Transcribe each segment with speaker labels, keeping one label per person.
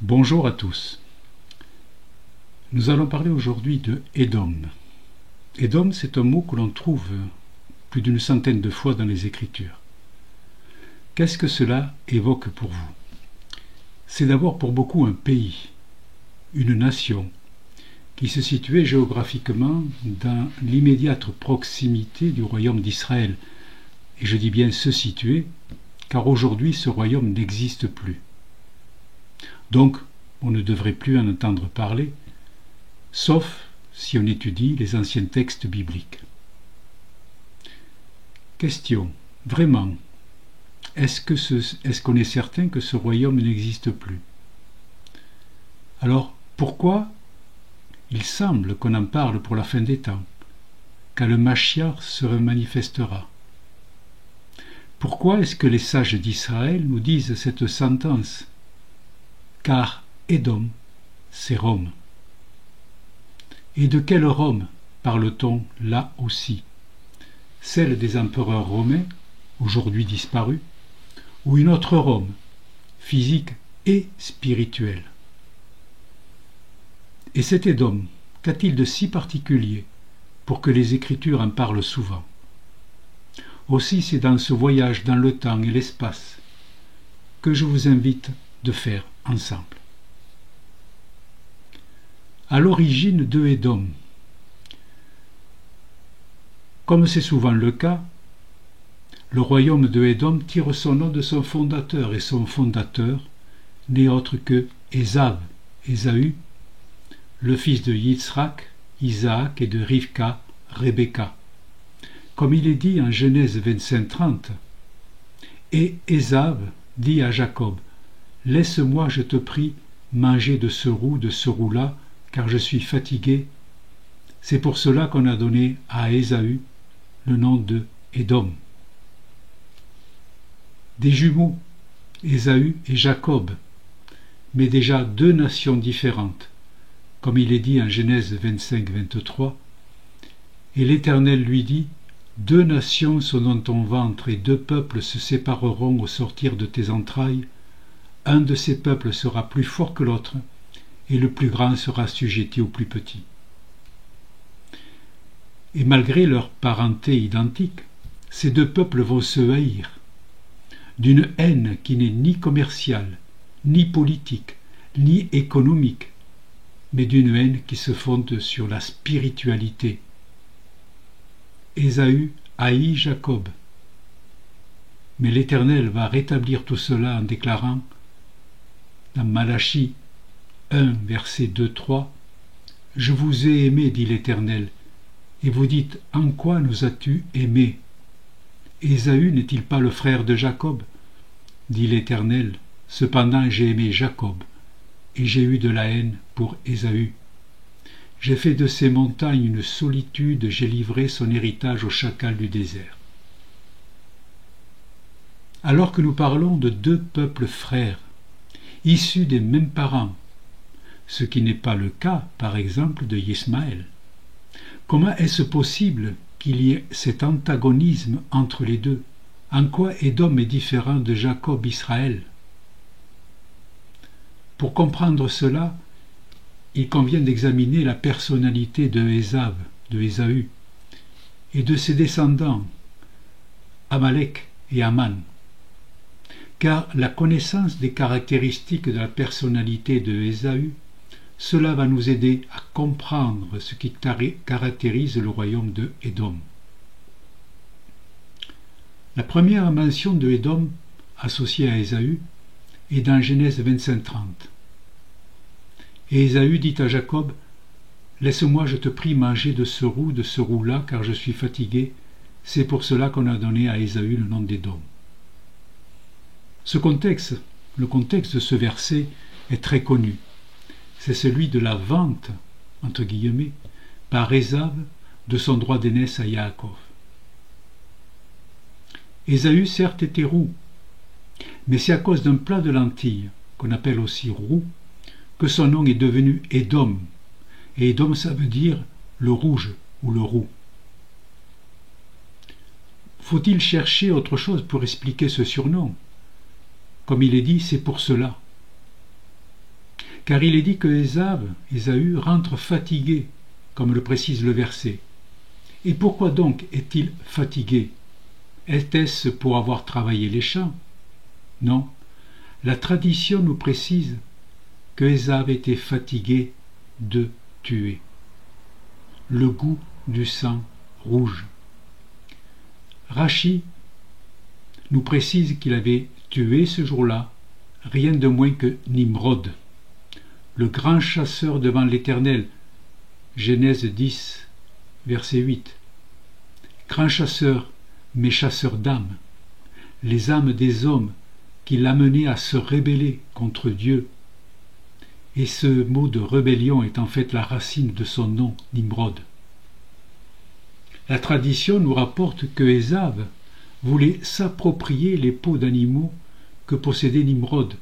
Speaker 1: Bonjour à tous. Nous allons parler aujourd'hui de Édom. Édom, c'est un mot que l'on trouve plus d'une centaine de fois dans les Écritures. Qu'est-ce que cela évoque pour vous? C'est d'abord pour beaucoup un pays, une nation, qui se situait géographiquement dans l'immédiate proximité du royaume d'Israël. Et je dis bien se situer, car aujourd'hui ce royaume n'existe plus. Donc, on ne devrait plus en entendre parler, sauf si on étudie les anciens textes bibliques. Question. Vraiment, est-ce qu'on est certain que ce royaume n'existe plus? Alors, pourquoi il semble qu'on en parle pour la fin des temps, quand le Mashiach se manifestera? Pourquoi est-ce que les sages d'Israël nous disent cette sentence? Car Édom, c'est Rome. Et de quelle Rome parle-t-on là aussi? Celle des empereurs romains, aujourd'hui disparus, ou une autre Rome, physique et spirituelle? Et cet Édom, qu'a-t-il de si particulier pour que les Écritures en parlent souvent? Aussi, c'est dans ce voyage dans le temps et l'espace que je vous invite de faire ensemble. À l'origine de Édom, comme c'est souvent le cas, le royaume de Édom tire son nom de son fondateur, et son fondateur n'est autre que Ésav, Ésaü, le fils de Yitzhak, Isaac et de Rivka, Rebecca. Comme il est dit en Genèse 25-30, et Ésav dit à Jacob, « Laisse-moi, je te prie, manger de ce roux-là, car je suis fatigué. » C'est pour cela qu'on a donné à Ésaü le nom de Édom. Des jumeaux, Ésaü et Jacob, mais déjà deux nations différentes, comme il est dit en Genèse 25-23, et l'Éternel lui dit, « Deux nations sont dans ton ventre, et deux peuples se sépareront au sortir de tes entrailles. Un de ces peuples sera plus fort que l'autre, et le plus grand sera assujetti au plus petit. » Et malgré leur parenté identique, ces deux peuples vont se haïr, d'une haine qui n'est ni commerciale, ni politique, ni économique, mais d'une haine qui se fonde sur la spiritualité. Ésaü haït Jacob. Mais l'Éternel va rétablir tout cela en déclarant, dans Malachie 1, verset 2-3, « Je vous ai aimé, dit l'Éternel, et vous dites, en quoi nous as-tu aimés? Ésaü n'est-il pas le frère de Jacob? Dit l'Éternel, cependant j'ai aimé Jacob, et j'ai eu de la haine pour Ésaü. J'ai fait de ces montagnes une solitude, j'ai livré son héritage au chacal du désert. » Alors que nous parlons de deux peuples frères, issus des mêmes parents, ce qui n'est pas le cas, par exemple, de Ismaël, comment est-ce possible qu'il y ait cet antagonisme entre les deux? En quoi Édom est différent de Jacob Israël? Pour comprendre cela, il convient d'examiner la personnalité de Ésav, de Ésaü, et de ses descendants, Amalek et Aman. Car la connaissance des caractéristiques de la personnalité de Ésaü, cela va nous aider à comprendre ce qui caractérise le royaume de Édom. La première mention de Édom associée à Ésaü est dans Genèse 25-30. Et Ésaü dit à Jacob, « Laisse-moi, je te prie, manger de ce roux-là, car je suis fatigué. » C'est pour cela qu'on a donné à Ésaü le nom d'Édom. Ce contexte, le contexte de ce verset est très connu. C'est celui de la vente, entre guillemets, par Ésav de son droit d'aînesse à Yaakov. Ésaü certes était roux, mais c'est à cause d'un plat de lentilles, qu'on appelle aussi roux, que son nom est devenu Édom, et Édom ça veut dire le rouge ou le roux. Faut-il chercher autre chose pour expliquer ce surnom? Comme il est dit, c'est pour cela. car il est dit que Ésaü rentre fatigué, comme le précise le verset. Et pourquoi donc est-il fatigué? Était-ce pour avoir travaillé les champs? Non, la tradition nous précise que Ésaü était fatigué de tuer. Le goût du sang rouge. Rachi nous précise qu'il avait tué ce jour-là rien de moins que Nimrod, le grand chasseur devant l'Éternel. Genèse 10, verset 8. Grand chasseur, mais chasseur d'âmes, les âmes des hommes qui l'amenaient à se rebeller contre Dieu. Et ce mot de rébellion est en fait la racine de son nom, Nimrod. La tradition nous rapporte que Ésaü voulait s'approprier les peaux d'animaux que possédait Nimrod,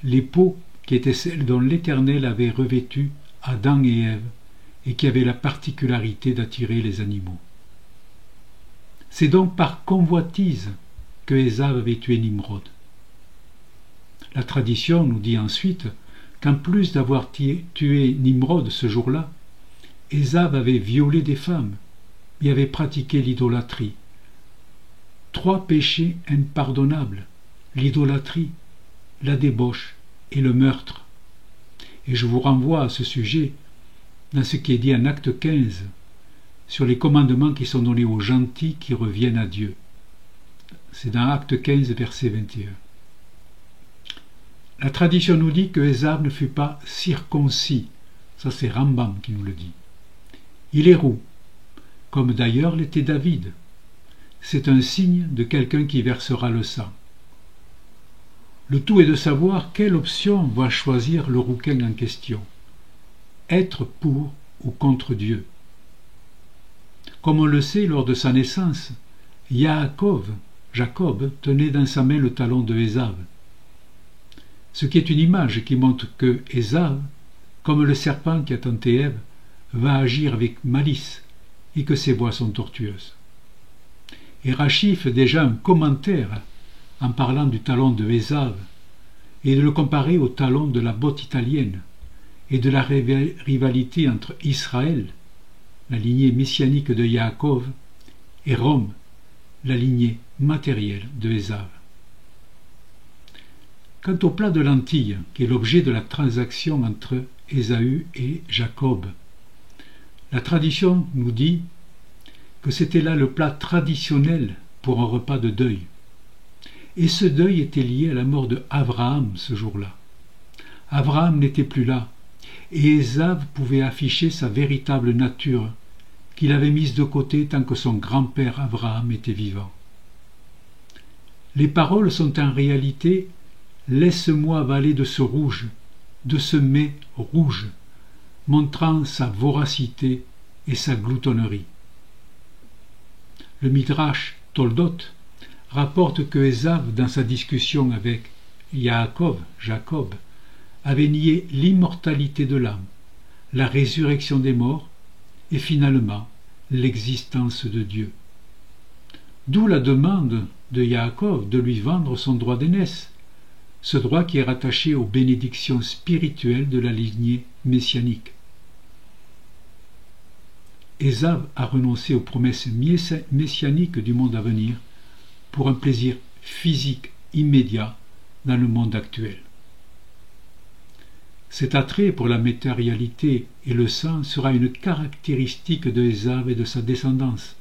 Speaker 1: les peaux qui étaient celles dont l'Éternel avait revêtu Adam et Ève et qui avaient la particularité d'attirer les animaux. C'est donc par convoitise que Ésaü avait tué Nimrod. La tradition nous dit ensuite qu'en plus d'avoir tué Nimrod ce jour-là, Ésaü avait violé des femmes et avait pratiqué l'idolâtrie. 3 péchés impardonnables, l'idolâtrie, la débauche et le meurtre. Et je vous renvoie à ce sujet dans ce qui est dit en Acte 15 sur les commandements qui sont donnés aux gentils qui reviennent à Dieu. C'est dans Acte 15, verset 21. La tradition nous dit que Ésaü ne fut pas circoncis. Ça, c'est Rambam qui nous le dit. Il est roux, comme d'ailleurs l'était David. C'est un signe de quelqu'un qui versera le sang. Le tout est de savoir quelle option va choisir le rouquin en question. Être pour ou contre Dieu. Comme on le sait, lors de sa naissance, Jacob tenait dans sa main le talon de Ésaü. Ce qui est une image qui montre que Ésaü, comme le serpent qui a tenté Ève, va agir avec malice et que ses voies sont tortueuses. Et Rachi fait déjà un commentaire en parlant du talon de Ésaü et de le comparer au talon de la botte italienne et de la rivalité entre Israël, la lignée messianique de Yaakov, et Rome, la lignée matérielle de Ésaü. Quant au plat de lentilles, qui est l'objet de la transaction entre Ésaü et Jacob, la tradition nous dit que c'était là le plat traditionnel pour un repas de deuil. Et ce deuil était lié à la mort de Abraham ce jour-là. Abraham n'était plus là, et Ésaü pouvait afficher sa véritable nature, qu'il avait mise de côté tant que son grand-père Abraham était vivant. Les paroles sont en réalité « Laisse-moi avaler de ce rouge, de ce mets rouge », montrant sa voracité et sa gloutonnerie. Le Midrash Toldot rapporte que Ésaü, dans sa discussion avec Jacob, avait nié l'immortalité de l'âme, la résurrection des morts et finalement l'existence de Dieu. D'où la demande de Yaakov de lui vendre son droit d'aînesse, ce droit qui est rattaché aux bénédictions spirituelles de la lignée messianique. Ésaü a renoncé aux promesses messianiques du monde à venir pour un plaisir physique immédiat dans le monde actuel. Cet attrait pour la matérialité et le sang sera une caractéristique de Ésaü et de sa descendance.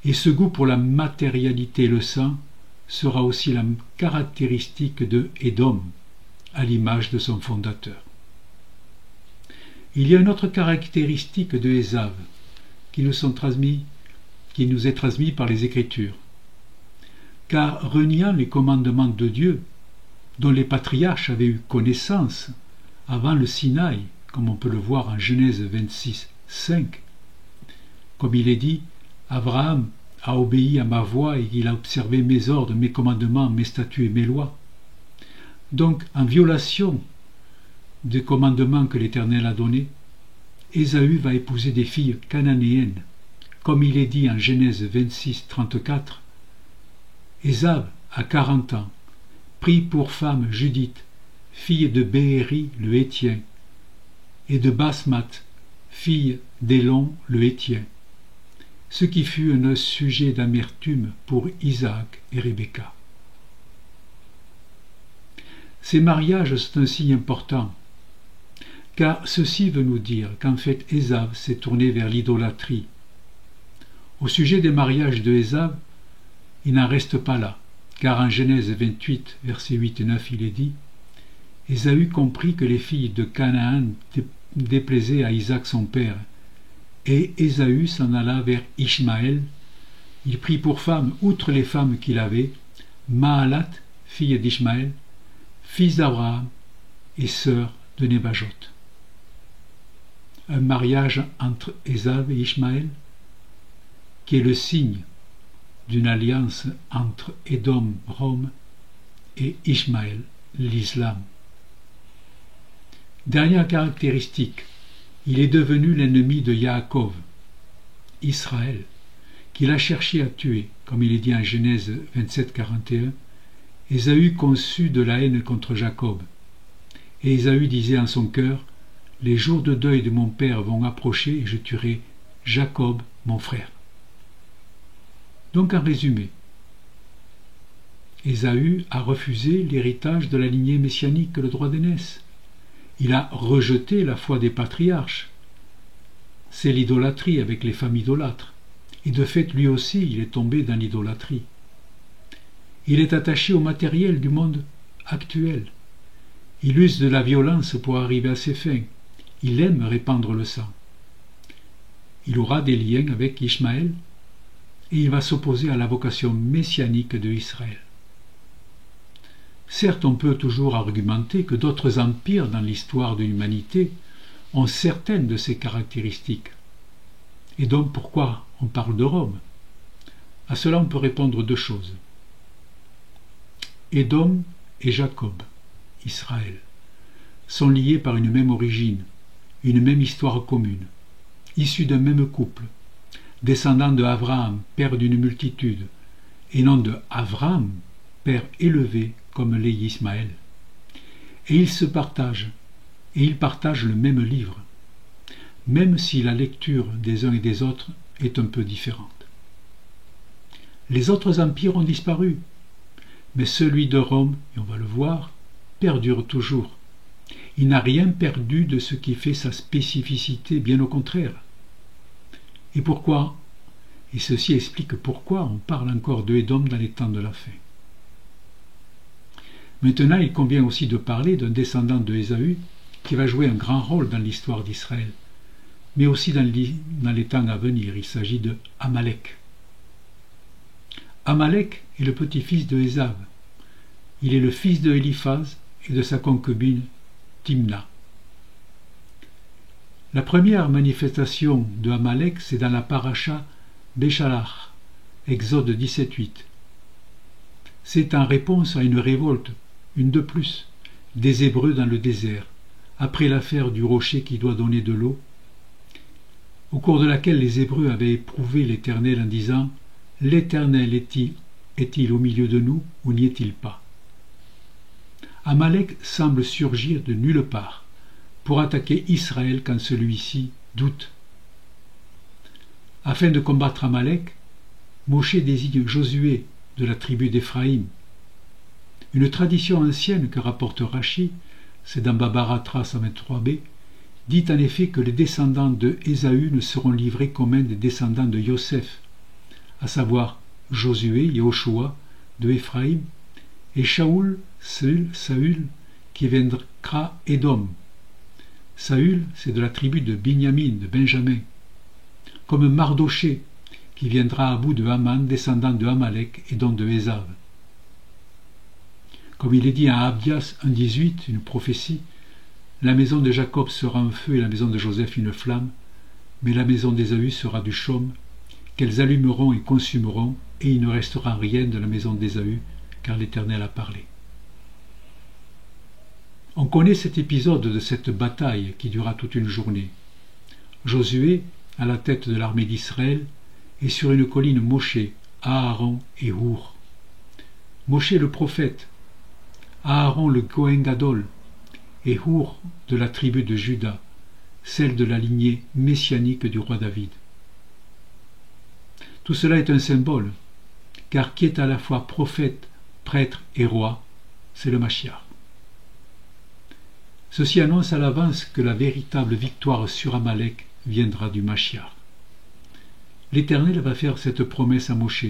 Speaker 1: Et ce goût pour la matérialité et le sang sera aussi la caractéristique de Édom, à l'image de son fondateur. Il y a une autre caractéristique de Ésaü qui nous est transmise par les Écritures. Car reniant les commandements de Dieu, dont les patriarches avaient eu connaissance avant le Sinaï, comme on peut le voir en Genèse 26, 5, comme il est dit, Abraham a obéi à ma voix et il a observé mes ordres, mes commandements, mes statuts et mes lois. Donc, en violation des commandements que l'Éternel a donnés, Ésaü va épouser des filles cananéennes, comme il est dit en Genèse 26, 34. Ésaü, à 40 ans, prit pour femme Judith, fille de Béhéri le Hétien, et de Basmat, fille d'Élon le Hétien, ce qui fut un sujet d'amertume pour Isaac et Rebecca. Ces mariages sont un signe important, car ceci veut nous dire qu'en fait Ésav s'est tourné vers l'idolâtrie. Au sujet des mariages de Ésav, il n'en reste pas là, car en Genèse 28, versets 8 et 9, il est dit « Ésaü comprit que les filles de Canaan déplaisaient à Isaac son père, et Ésaü s'en alla vers Ishmaël. Il prit pour femme, outre les femmes qu'il avait, Mahalat, fille d'Ishmaël, fils d'Abraham et sœur de Nebajot. » Un mariage entre Ésav et Ishmaël, qui est le signe d'une alliance entre Édom, Rome, et Ishmaël, l'islam. Dernière caractéristique, il est devenu l'ennemi de Yaakov, Israël, qu'il a cherché à tuer, comme il est dit en Genèse 27, 41. Ésaü conçut de la haine contre Jacob. Et Ésaü disait en son cœur, « Les jours de deuil de mon père vont approcher et je tuerai Jacob, mon frère. » Donc en résumé, Ésaü a refusé l'héritage de la lignée messianique, le droit d'aînesse. Il a rejeté la foi des patriarches. C'est l'idolâtrie avec les femmes idolâtres. Et de fait, lui aussi, il est tombé dans l'idolâtrie. Il est attaché au matériel du monde actuel. Il use de la violence pour arriver à ses fins. Il aime répandre le sang. Il aura des liens avec Ishmaël et il va s'opposer à la vocation messianique de Israël. Certes, on peut toujours argumenter que d'autres empires dans l'histoire de l'humanité ont certaines de ces caractéristiques. Et donc pourquoi on parle de Rome? À cela on peut répondre deux choses. Édom et Jacob, Israël, sont liés par une même origine, une même histoire commune, issus d'un même couple, descendants de Abraham, père d'une multitude, et non de Avram, père élevé comme l'est Ismaël. Et ils se partagent, et ils partagent le même livre, même si la lecture des uns et des autres est un peu différente. Les autres empires ont disparu, mais celui de Rome, et on va le voir, perdure toujours. Il n'a rien perdu de ce qui fait sa spécificité, bien au contraire. Et pourquoi? Et ceci explique pourquoi on parle encore de Édom dans les temps de la fin. Maintenant, il convient aussi de parler d'un descendant de Ésaü qui va jouer un grand rôle dans l'histoire d'Israël, mais aussi dans les temps à venir. Il s'agit de Amalek. Amalek est le petit-fils de Ésav. Il est le fils de Éliphaz et de sa concubine Timna. La première manifestation de Amalek, c'est dans la paracha Béchalach, Exode 17:8. C'est en réponse à une révolte, une de plus, des Hébreux dans le désert, après l'affaire du rocher qui doit donner de l'eau, au cours de laquelle les Hébreux avaient éprouvé l'Éternel en disant « L'Éternel est-il au milieu de nous ou n'y est-il pas ?» Amalek semble surgir de nulle part pour attaquer Israël quand celui-ci doute. Afin de combattre Amalek, Moshe désigne Josué de la tribu d'Éphraïm. Une tradition ancienne que rapporte Rachi, c'est dans Babaratra 123b, dit en effet que les descendants de Ésaü ne seront livrés qu'aux mains des descendants de Yosef, à savoir Josué, Yehoshua de Éphraïm, et Shaoul, Saül, qui vaincra Édom. Saül, c'est de la tribu de Binyamin, de Benjamin, comme Mardoché, qui viendra à bout de Haman, descendant de Amalek et donc de Ésav. Comme il est dit en Abdias 1,18, une prophétie, la maison de Jacob sera un feu et la maison de Joseph une flamme, mais la maison d'Ésaü sera du chaume, qu'elles allumeront et consumeront, et il ne restera rien de la maison d'Ésaü, car l'Éternel a parlé. On connaît cet épisode de cette bataille qui dura toute une journée. Josué, à la tête de l'armée d'Israël, est sur une colline Moshe, Aaron et Hour. Moshe le prophète, Aaron le Kohen Gadol, et Hour de la tribu de Juda, celle de la lignée messianique du roi David. Tout cela est un symbole, car qui est à la fois prophète, prêtre et roi, c'est le Mashiach. Ceci annonce à l'avance que la véritable victoire sur Amalek viendra du Mashiach. L'Éternel va faire cette promesse à Moshe: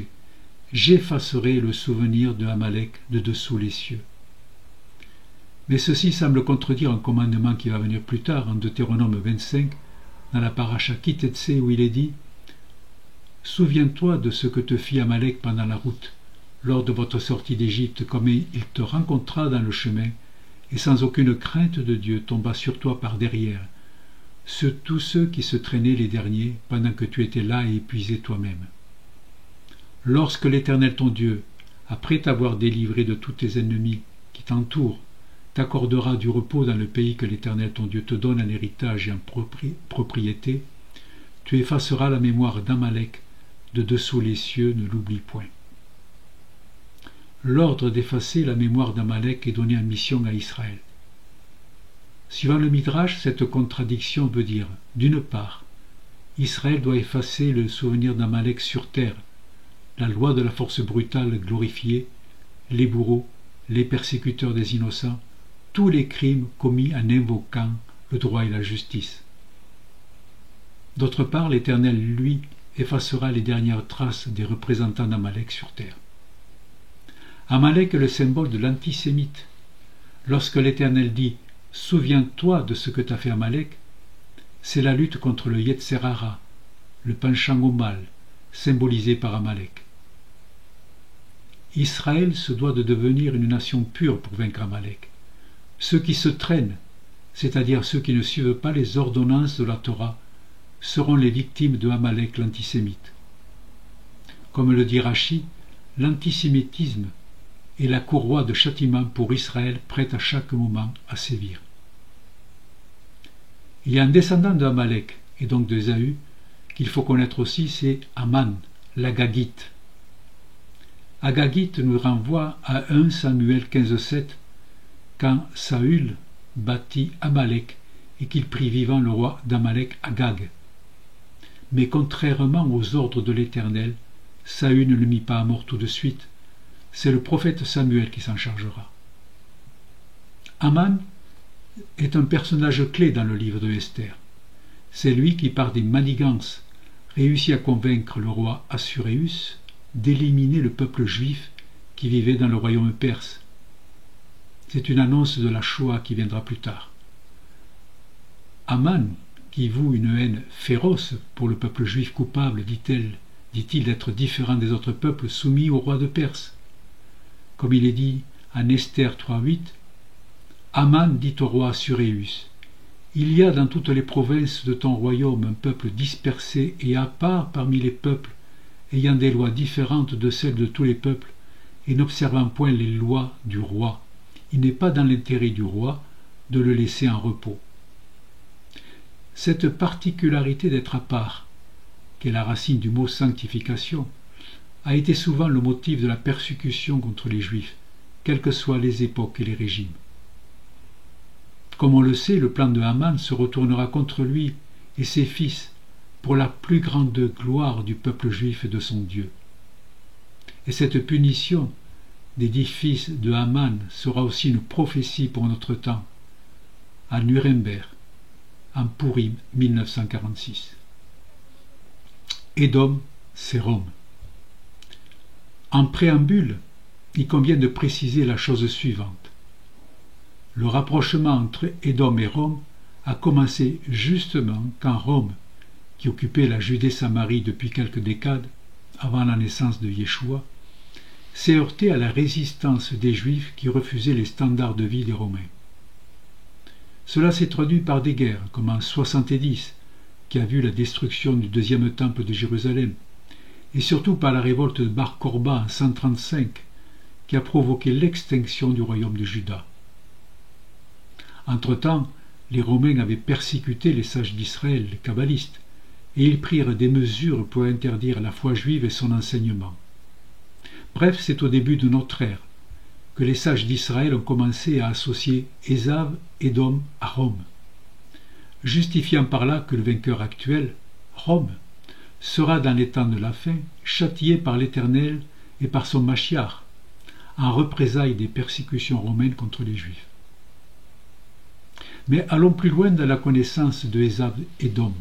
Speaker 1: j'effacerai le souvenir de Amalek de dessous les cieux. Mais ceci semble contredire un commandement qui va venir plus tard, en Deutéronome 25, dans la paracha Kitetse, où il est dit: souviens-toi de ce que te fit Amalek pendant la route, lors de votre sortie d'Égypte, comme il te rencontra dans le chemin, et sans aucune crainte de Dieu tomba sur toi par derrière, tous ceux qui se traînaient les derniers, pendant que tu étais là et épuisé toi-même. Lorsque l'Éternel ton Dieu, après t'avoir délivré de tous tes ennemis qui t'entourent, t'accordera du repos dans le pays que l'Éternel ton Dieu te donne en héritage et en propriété, tu effaceras la mémoire d'Amalek de dessous les cieux, ne l'oublie point. L'ordre d'effacer la mémoire d'Amalek est donné en mission à Israël. Suivant le Midrash, cette contradiction veut dire, d'une part, Israël doit effacer le souvenir d'Amalek sur terre, la loi de la force brutale glorifiée, les bourreaux, les persécuteurs des innocents, tous les crimes commis en invoquant le droit et la justice. D'autre part, l'Éternel, lui, effacera les dernières traces des représentants d'Amalek sur terre. Amalek est le symbole de l'antisémite. Lorsque l'Éternel dit « Souviens-toi de ce que t'a fait Amalek », c'est la lutte contre le Yetzer Hara, le penchant au mal, symbolisé par Amalek. Israël se doit de devenir une nation pure pour vaincre Amalek. Ceux qui se traînent, c'est-à-dire ceux qui ne suivent pas les ordonnances de la Torah, seront les victimes de Amalek l'antisémite. Comme le dit Rashi, l'antisémitisme est la courroie de châtiment pour Israël, prête à chaque moment à sévir. Il y a un descendant de Amalek, et donc d'Ésaü, qu'il faut connaître aussi, c'est Aman, l'Agagite. Agagite nous renvoie à 1 Samuel 15,7, quand Saül bâtit Amalek et qu'il prit vivant le roi d'Amalek Agag. Mais contrairement aux ordres de l'Éternel, Saül ne le mit pas à mort tout de suite. C'est le prophète Samuel qui s'en chargera. Aman est un personnage clé dans le livre de Esther. C'est lui qui, par des manigances, réussit à convaincre le roi Assuréus d'éliminer le peuple juif qui vivait dans le royaume perse. C'est une annonce de la Shoah qui viendra plus tard. Aman, qui voue une haine féroce pour le peuple juif coupable, dit-il d'être différent des autres peuples soumis au roi de Perse. Comme il est dit en Esther 3.8, Aman dit au roi Assuréus: il y a dans toutes les provinces de ton royaume un peuple dispersé et à part parmi les peuples, ayant des lois différentes de celles de tous les peuples, et n'observant point les lois du roi. Il n'est pas dans l'intérêt du roi de le laisser en repos. Cette particularité d'être à part, qui est la racine du mot sanctification, a été souvent le motif de la persécution contre les Juifs, quelles que soient les époques et les régimes. Comme on le sait, le plan de Haman se retournera contre lui et ses fils pour la plus grande gloire du peuple juif et de son Dieu. Et cette punition des 10 fils de Haman sera aussi une prophétie pour notre temps, à Nuremberg, en Pourim 1946. Édom, c'est Rome. En préambule, il convient de préciser la chose suivante. Le rapprochement entre Édom et Rome a commencé justement quand Rome, qui occupait la Judée-Samarie depuis quelques décades, avant la naissance de Yeshua, s'est heurtée à la résistance des Juifs qui refusaient les standards de vie des Romains. Cela s'est traduit par des guerres, comme en 70, qui a vu la destruction du deuxième temple de Jérusalem, et surtout par la révolte de Bar Korba en 135, qui a provoqué l'extinction du royaume de Juda. Entre-temps, les Romains avaient persécuté les sages d'Israël, les kabbalistes, et ils prirent des mesures pour interdire la foi juive et son enseignement. Bref, c'est au début de notre ère que les sages d'Israël ont commencé à associer Ésav, Édom à Rome, justifiant par là que le vainqueur actuel, Rome, sera dans les temps de la fin châtié par l'Éternel et par son Machiach, en représailles des persécutions romaines contre les Juifs. Mais allons plus loin dans la connaissance de Ésav et Édom.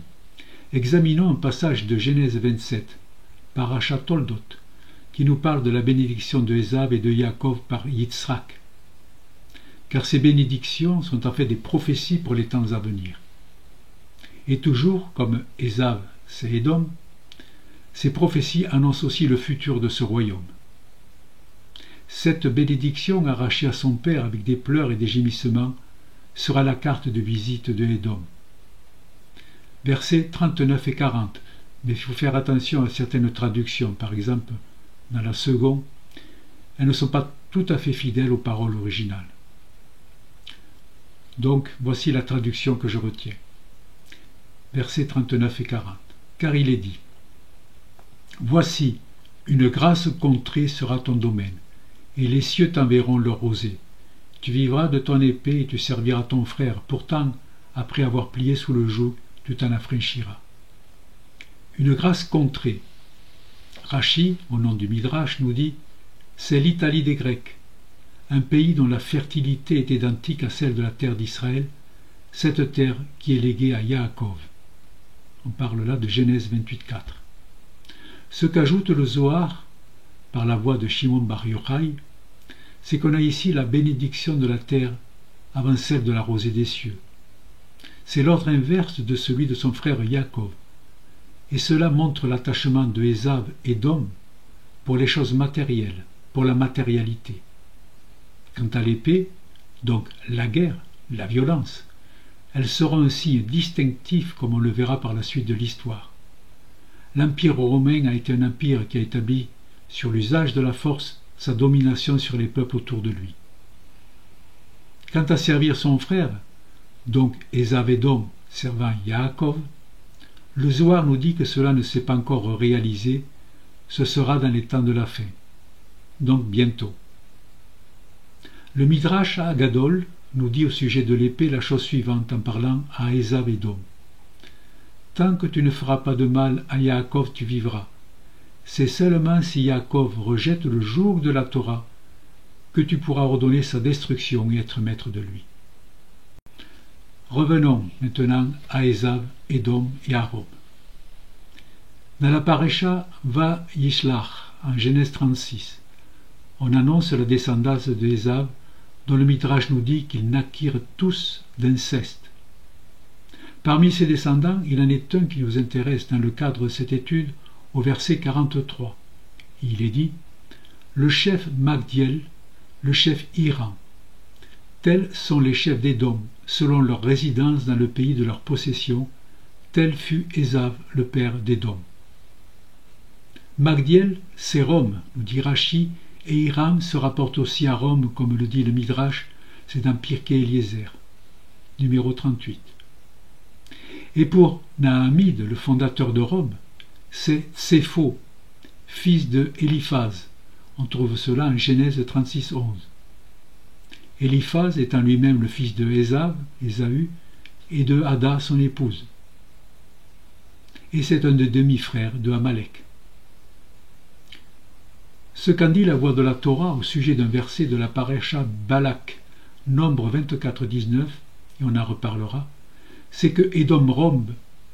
Speaker 1: Examinons un passage de Genèse 27, Parashat Toldot, qui nous parle de la bénédiction de Ésav et de Yaakov par Yitzhak. Car ces bénédictions sont en fait des prophéties pour les temps à venir. Et toujours, comme Ésav, c'est Édom, ces prophéties annoncent aussi le futur de ce royaume. Cette bénédiction arrachée à son père avec des pleurs et des gémissements sera la carte de visite de Édom. Versets 39 et 40, mais il faut faire attention à certaines traductions. Par exemple, dans la seconde, elles ne sont pas tout à fait fidèles aux paroles originales. Donc, voici la traduction que je retiens. Versets 39 et 40. Car il est dit: Voici, une grasse contrée sera ton domaine, et les cieux t'enverront leur rosée. Tu vivras de ton épée et tu serviras ton frère. Pourtant, après avoir plié sous le joug, tu t'en affranchiras. Une grasse contrée. Rachi, au nom du Midrash, nous dit: c'est l'Italie des Grecs, un pays dont la fertilité est identique à celle de la terre d'Israël, cette terre qui est léguée à Yaakov. On parle là de Genèse 28.4. Ce qu'ajoute le Zohar, par la voix de Shimon Bar Yochai, c'est qu'on a ici la bénédiction de la terre avant celle de la rosée des cieux. C'est l'ordre inverse de celui de son frère Yaakov, et cela montre l'attachement de Ésav et d'Édom pour les choses matérielles, pour la matérialité. Quant à l'épée, donc la guerre, la violence, elles seront un signe distinctif comme on le verra par la suite de l'histoire. L'Empire romain a été un empire qui a établi sur l'usage de la force sa domination sur les peuples autour de lui. Quant à servir son frère, donc Ésav et Édom servant Yaakov, le Zohar nous dit que cela ne s'est pas encore réalisé, ce sera dans les temps de la fin, donc bientôt. Le Midrash Agadol nous dit au sujet de l'épée la chose suivante en parlant à Ésav et Édom. Tant que tu ne feras pas de mal à Yaakov, tu vivras. C'est seulement si Yaakov rejette le joug de la Torah que tu pourras ordonner sa destruction et être maître de lui. Revenons maintenant à Ésav, Édom et à Rome. Dans la Parasha Va Yishlach, en Genèse 36, on annonce la descendance de Ésav, dont le Midrash nous dit qu'ils naquirent tous d'inceste. Parmi ses descendants, il en est un qui nous intéresse dans le cadre de cette étude au verset 43. Il est dit: le chef Magdiel, le chef Hiram. Tels sont les chefs d'Édom, selon leur résidence dans le pays de leur possession. Tel fut Ésav, le père d'Édom. Magdiel, c'est Rome, nous dit Rachi, et Hiram se rapporte aussi à Rome, comme le dit le Midrash, c'est dans Pirkei Eliezer, numéro 38. Et pour Nahamid, le fondateur de Rome, c'est Tsépho, fils de Éliphaz. On trouve cela en Genèse 36.11. Éliphaz étant lui-même le fils de Ésav, Ésaü, et de Ada, son épouse. Et c'est un des demi-frères de Amalek. Ce qu'en dit la voix de la Torah au sujet d'un verset de la Parasha Balak, Nombre 24.19, et on en reparlera, c'est que Édom-Rome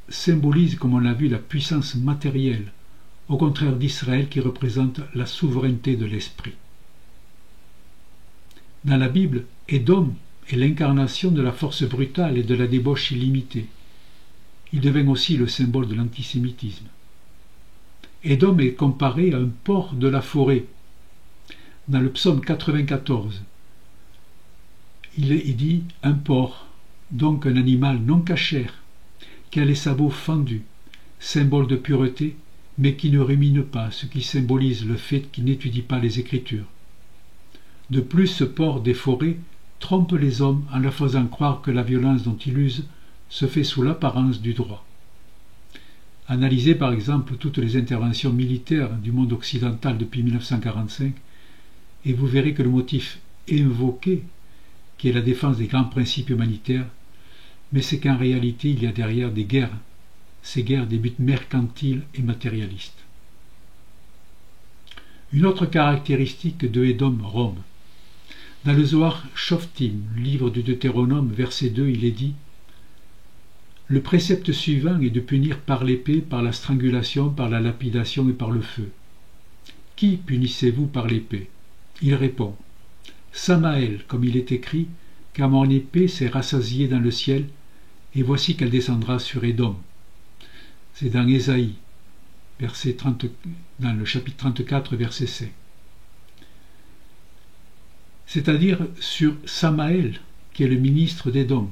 Speaker 1: symbolise, comme on l'a vu, la puissance matérielle, au contraire d'Israël qui représente la souveraineté de l'esprit. Dans la Bible, Édom est l'incarnation de la force brutale et de la débauche illimitée. Il devint aussi le symbole de l'antisémitisme. Édom est comparé à un porc de la forêt. Dans le psaume 94, il dit un porc, donc un animal non cachère, qui a les sabots fendus, symbole de pureté, mais qui ne rumine pas, ce qui symbolise le fait qu'il n'étudie pas les Écritures. De plus, ce porc des forêts trompe les hommes en leur faisant croire que la violence dont il use se fait sous l'apparence du droit. Analysez par exemple toutes les interventions militaires du monde occidental depuis 1945 et vous verrez que le motif invoquée, qui est la défense des grands principes humanitaires, mais c'est qu'en réalité il y a derrière des guerres, ces guerres des buts mercantiles et matérialistes. Une autre caractéristique de Édom, Rome. Dans le Zohar Shoftim, livre du Deutéronome, verset 2, il est dit « Le précepte suivant est de punir par l'épée, par la strangulation, par la lapidation et par le feu. Qui punissez-vous par l'épée » Il répond « Samaël, comme il est écrit, car mon épée s'est rassasiée dans le ciel, et voici qu'elle descendra sur Édom. » C'est dans Ésaïe, dans le chapitre 34, verset 5. C'est-à-dire sur Samaël, qui est le ministre d'Édom.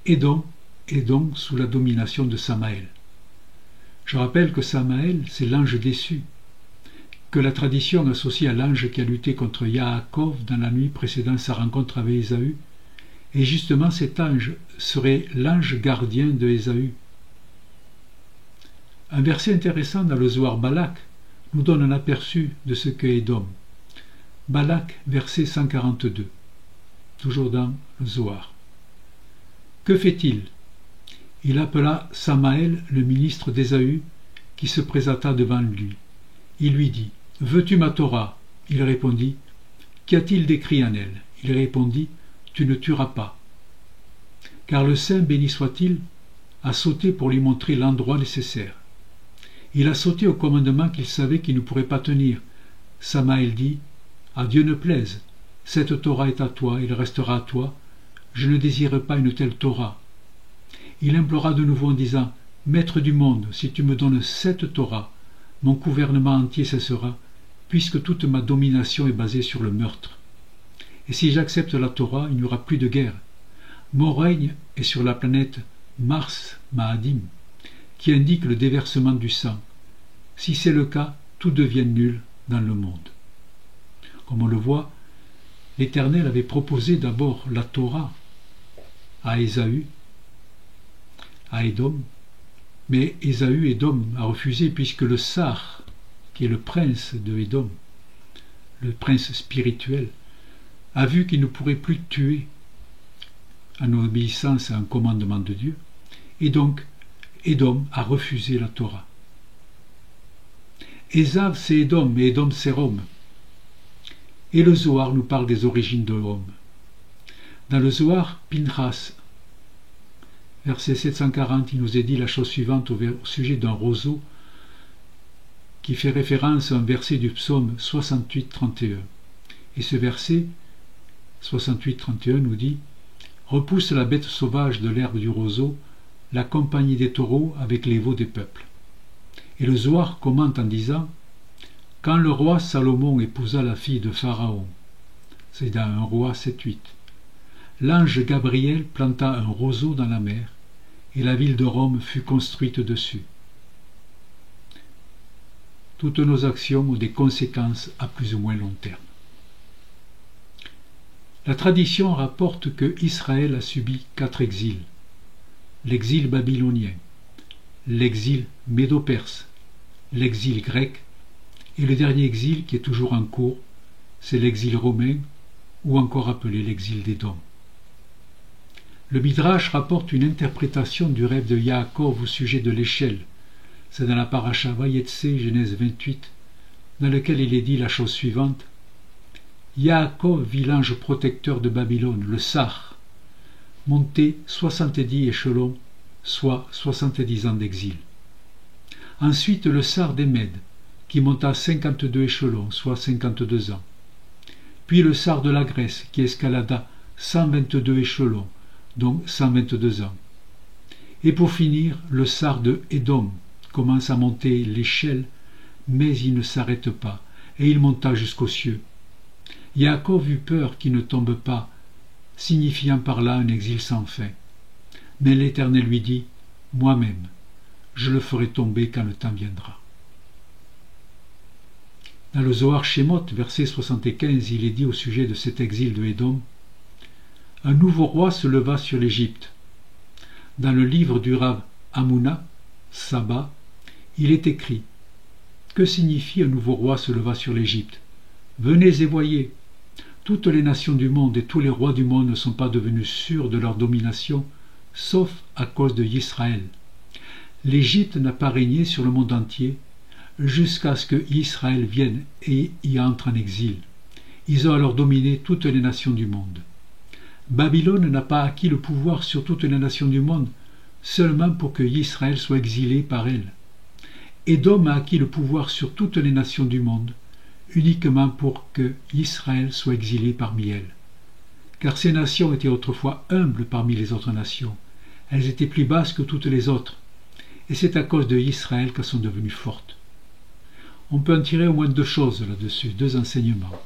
Speaker 1: Édom est donc sous la domination de Samaël. Je rappelle que Samaël, c'est l'ange déçu, que la tradition associe à l'ange qui a lutté contre Yaakov dans la nuit précédant sa rencontre avec Ésaü, et justement cet ange serait l'ange gardien de Ésaü. Un verset intéressant dans le Zohar Balak nous donne un aperçu de ce qu'est Édom. Balak, verset 142, toujours dans le Zohar. Que fait-il? Il appela Samaël, le ministre d'Ésaü, qui se présenta devant lui. Il lui dit « Veux-tu ma Torah ?» Il répondit « Qu'y a-t-il d'écrit en elle ?» Il répondit « Tu ne tueras pas. » Car le saint, béni soit-il, a sauté pour lui montrer l'endroit nécessaire. Il a sauté au commandement qu'il savait qu'il ne pourrait pas tenir. Samaël dit « À Dieu ne plaise, cette Torah est à toi, il restera à toi, je ne désire pas une telle Torah. » Il implora de nouveau en disant « Maître du monde, si tu me donnes cette Torah, mon gouvernement entier cessera, puisque toute ma domination est basée sur le meurtre. Et si j'accepte la Torah, il n'y aura plus de guerre. Mon règne est sur la planète Mars Maadim, qui indique le déversement du sang. Si c'est le cas, tout devient nul dans le monde. » Comme on le voit, l'Éternel avait proposé d'abord la Torah à Ésaü, à Édom, mais Ésaü, Édom, a refusé puisque le Sar, qui est le prince de Édom, le prince spirituel, a vu qu'il ne pourrait plus tuer en obéissance à un commandement de Dieu, et donc Édom a refusé la Torah. Ésav c'est Édom et Édom c'est Rome. Et le Zohar nous parle des origines de Rome. Dans le Zohar Pinchas, verset 740, il nous est dit la chose suivante au sujet d'un roseau qui fait référence à un verset du psaume 68-31. Et ce verset 68-31 nous dit « Repousse la bête sauvage de l'herbe du roseau, la compagnie des taureaux avec les veaux des peuples. » Et le Zohar commente en disant « Quand le roi Salomon épousa la fille de Pharaon », c'est dans un roi 7-8, l'ange Gabriel planta un roseau dans la mer, et la ville de Rome fut construite dessus. Toutes nos actions ont des conséquences à plus ou moins long terme. La tradition rapporte que Israël a subi 4 exils. L'exil babylonien, l'exil médo-perse, l'exil grec, et le dernier exil qui est toujours en cours, c'est l'exil romain, ou encore appelé l'exil d'Édom. Le Midrash rapporte une interprétation du rêve de Yaakov au sujet de l'échelle. C'est dans la paracha Vayetse, Genèse 28, dans lequel il est dit la chose suivante. Yaakov vit l'ange protecteur de Babylone, le Sar, monter 70 échelons, soit 70 ans d'exil. Ensuite le Sar des Mèdes, qui monta 52 échelons, soit 52 ans. Puis le Sar de la Grèce, qui escalada 122 échelons, donc 122 ans. Et pour finir, le Sar de Édom commence à monter l'échelle, mais il ne s'arrête pas, et il monta jusqu'aux cieux. Yaakov eut peur qu'il ne tombe pas, signifiant par là un exil sans fin. Mais l'Éternel lui dit, « Moi-même, je le ferai tomber quand le temps viendra. » Dans le Zohar Shemot, verset 75, il est dit au sujet de cet exil de Édom, « Un nouveau roi se leva sur l'Égypte. » Dans le livre du Rav Hamouna, Saba, il est écrit, « Que signifie un nouveau roi se leva sur l'Égypte? Venez et voyez. Toutes les nations du monde et tous les rois du monde ne sont pas devenus sûrs de leur domination, sauf à cause de Israël. L'Égypte n'a pas régné sur le monde entier jusqu'à ce que Israël vienne et y entre en exil. Ils ont alors dominé toutes les nations du monde. Babylone n'a pas acquis le pouvoir sur toutes les nations du monde seulement pour que Israël soit exilé par elle. Édom a acquis le pouvoir sur toutes les nations du monde uniquement pour que Israël soit exilé parmi elles. Car ces nations étaient autrefois humbles parmi les autres nations. Elles étaient plus basses que toutes les autres. Et c'est à cause de Israël qu'elles sont devenues fortes. On peut en tirer au moins deux choses là-dessus, deux enseignements.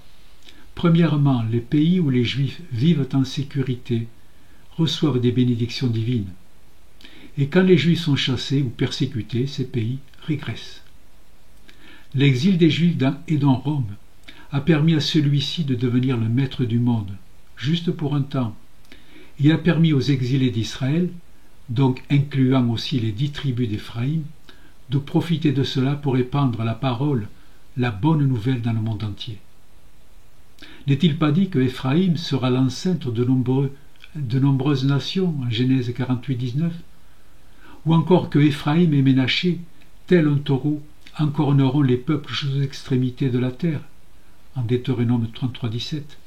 Speaker 1: Premièrement, les pays où les Juifs vivent en sécurité reçoivent des bénédictions divines. Et quand les Juifs sont chassés ou persécutés, ces pays régressent. L'exil des Juifs dans Rome a permis à celui-ci de devenir le maître du monde, juste pour un temps. Il a permis aux exilés d'Israël, donc incluant aussi les 10 tribus d'Éphraïm, de profiter de cela pour répandre la parole, la bonne nouvelle dans le monde entier. N'est-il pas dit que Éphraïm sera l'ancêtre de nombreuses nations en Genèse 48, 19 ? Ou encore que Éphraïm et Ménaché, tel un taureau, encorneront les peuples jusqu'aux extrémités de la terre en Deutéronome 33, 17.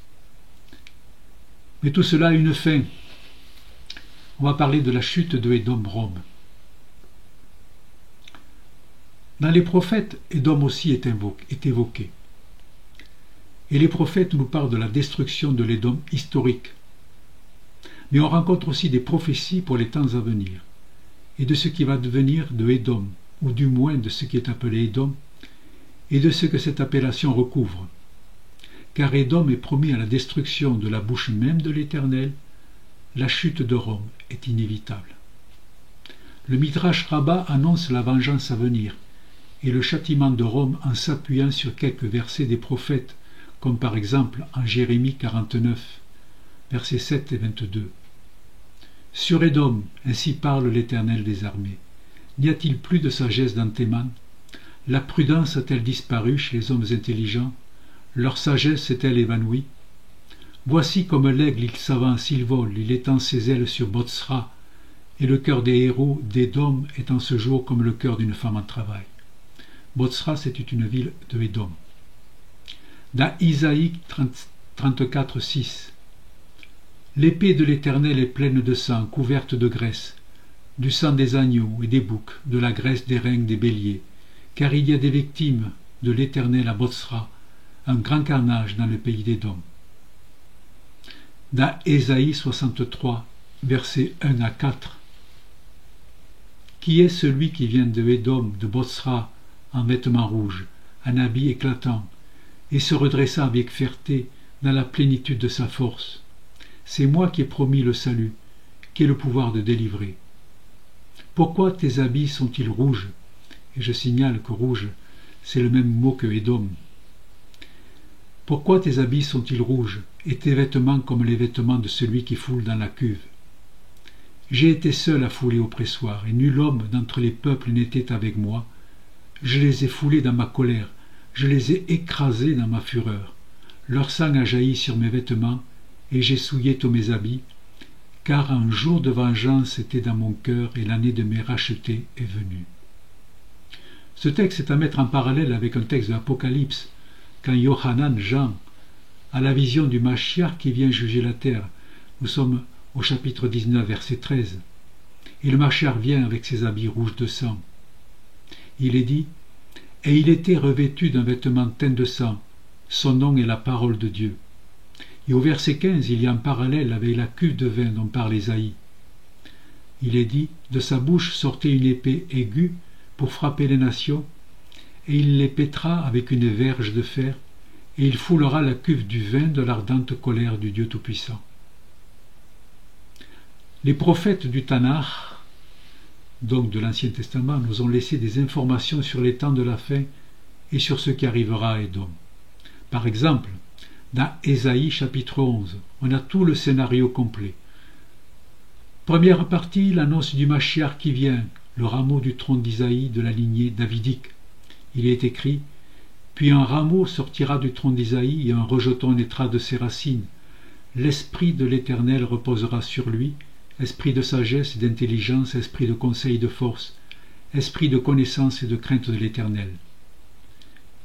Speaker 1: Mais tout cela a une fin. On va parler de la chute de Édom-Rome. Dans les prophètes, Édom aussi est évoqué. Et les prophètes nous parlent de la destruction de l'Édom historique. Mais on rencontre aussi des prophéties pour les temps à venir, et de ce qui va devenir de Édom, ou du moins de ce qui est appelé Édom, et de ce que cette appellation recouvre. Car Édom est promis à la destruction de la bouche même de l'Éternel, la chute de Rome est inévitable. Le Midrash Rabbah annonce la vengeance à venir, et le châtiment de Rome en s'appuyant sur quelques versets des prophètes, comme par exemple en Jérémie 49, versets 7 et 22. Sur Édom, ainsi parle l'Éternel des armées. N'y a-t-il plus de sagesse dans Théman? La prudence a-t-elle disparu chez les hommes intelligents? Leur sagesse s'est-elle évanouie? Voici comme l'aigle il s'avance, il vole, il étend ses ailes sur Botsra, et le cœur des héros d'Édom est en ce jour comme le cœur d'une femme en travail. Botsra, c'était une ville de Édom. Dans Isaïe 34, 6, l'épée de l'Éternel est pleine de sang, couverte de graisse, du sang des agneaux et des boucs, de la graisse des reins des béliers, car il y a des victimes de l'Éternel à Botsra, un grand carnage dans le pays d'Édom. Dans Ésaïe 63, versets 1 à 4, qui est celui qui vient de Édom, de Botsra, en vêtements rouges, en habit éclatant, et se redressa avec fierté dans la plénitude de sa force? C'est moi qui ai promis le salut, qui ai le pouvoir de délivrer. Pourquoi tes habits sont-ils rouges? Et je signale que rouge, c'est le même mot que Édom. Pourquoi tes habits sont-ils rouges, et tes vêtements comme les vêtements de celui qui foule dans la cuve? J'ai été seul à fouler au pressoir, et nul homme d'entre les peuples n'était avec moi. Je les ai foulés dans ma colère, je les ai écrasés dans ma fureur. Leur sang a jailli sur mes vêtements, et j'ai souillé tous mes habits, car un jour de vengeance était dans mon cœur, et l'année de mes rachetés est venue. Ce texte est à mettre en parallèle avec un texte de l'Apocalypse, quand Yohanan, Jean, a la vision du Mashiach qui vient juger la terre. Nous sommes au chapitre 19, verset 13. Et le Mashiach vient avec ses habits rouges de sang. Il est dit, « Et il était revêtu d'un vêtement teint de sang, son nom est la parole de Dieu. » Et au verset 15, il y a un parallèle avec la cuve de vin dont parle Ésaïe. Il est dit, « De sa bouche sortait une épée aiguë pour frapper les nations, et il les pètera avec une verge de fer, et il foulera la cuve du vin de l'ardente colère du Dieu Tout-Puissant. » Les prophètes du Tanakh, donc de l'Ancien Testament, nous ont laissé des informations sur les temps de la fin et sur ce qui arrivera à Édom. Par exemple, dans Ésaïe chapitre 11, on a tout le scénario complet. Première partie, l'annonce du Mashiach qui vient, le rameau du trône d'Isaïe de la lignée davidique. Il est écrit, Puis un rameau sortira du tronc d'Isaïe et un rejeton naîtra de ses racines. L'esprit de l'Éternel reposera sur lui, esprit de sagesse et d'intelligence, esprit de conseil et de force, esprit de connaissance et de crainte de l'Éternel.